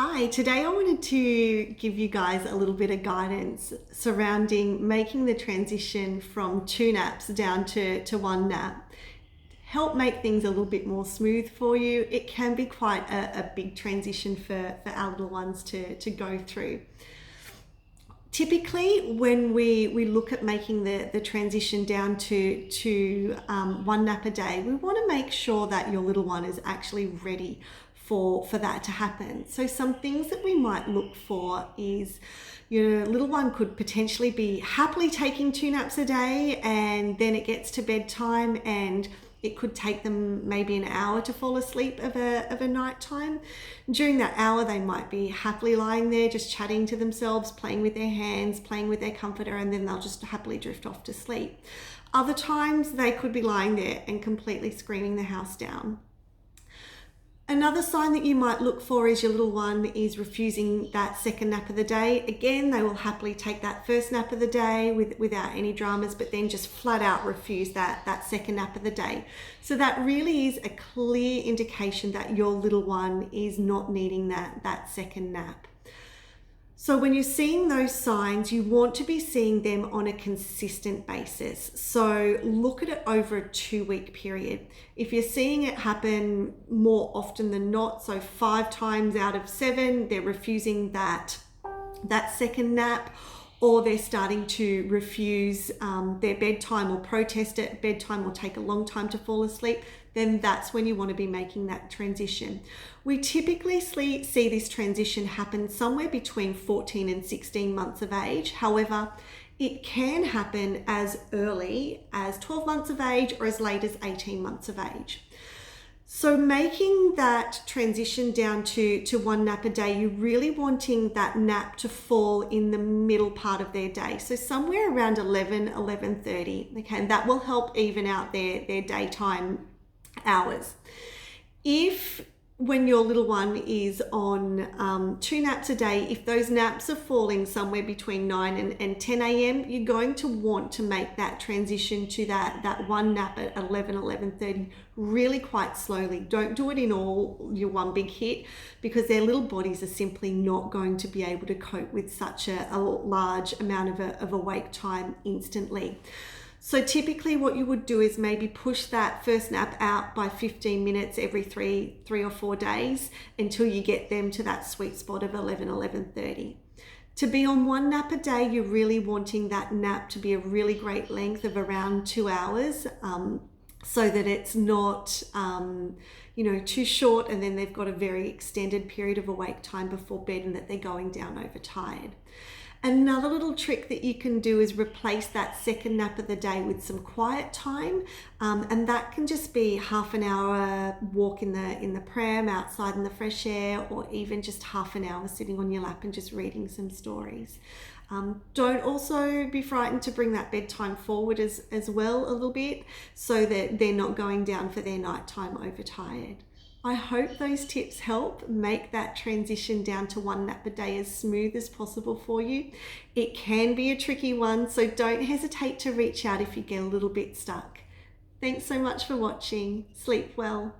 Hi, today I wanted to give you guys a little bit of guidance surrounding making the transition from two naps down to one nap. Help make things a little bit more smooth for you. It can be quite a big transition for our little ones to go through. Typically, when we look at making the transition down to one nap a day, we want to make sure that your little one is actually ready for that to happen. So some things that we might look for is your little one could potentially be happily taking two naps a day, and then it gets to bedtime and it could take them maybe an hour to fall asleep of a night time. During that hour, they might be happily lying there, just chatting to themselves, playing with their hands, playing with their comforter, and then they'll just happily drift off to sleep. Other times, they could be lying there and completely screaming the house down. Another sign that you might look for is your little one is refusing that second nap of the day. Again, they will happily take that first nap of the day without any dramas, but then just flat out refuse that second nap of the day. So that really is a clear indication that your little one is not needing that second nap. So when you're seeing those signs, you want to be seeing them on a consistent basis. So look at it over a 2-week period. If you're seeing it happen more often than not, so 5 times out of 7, they're refusing that second nap, or they're starting to refuse their bedtime or protest it, bedtime will take a long time to fall asleep, then that's when you want to be making that transition. We typically see this transition happen somewhere between 14 and 16 months of age. However, it can happen as early as 12 months of age or as late as 18 months of age. So making that transition down to one nap a day, you're really wanting that nap to fall in the middle part of their day. So somewhere around 11:30, okay, and that will help even out their daytime hours. If when your little one is on 2 naps a day, if those naps are falling somewhere between 9 and 10 a.m., you're going to want to make that transition to that one nap at 11:30 really quite slowly. Don't do it in all your one big hit, because their little bodies are simply not going to be able to cope with such a large amount of awake time instantly. So typically what you would do is maybe push that first nap out by 15 minutes every three or 4 days until you get them to that sweet spot of 11:30. To be on one nap a day, you're really wanting that nap to be a really great length of around 2 hours, so that it's not too short and then they've got a very extended period of awake time before bed and that they're going down overtired. Another little trick that you can do is replace that second nap of the day with some quiet time, and that can just be half an hour walk in the pram outside in the fresh air, or even just half an hour sitting on your lap and just reading some stories. Don't also be frightened to bring that bedtime forward as well a little bit, so that they're not going down for their nighttime overtired. I hope those tips help make that transition down to one nap a day as smooth as possible for you. It can be a tricky one, so don't hesitate to reach out if you get a little bit stuck. Thanks so much for watching. Sleep well.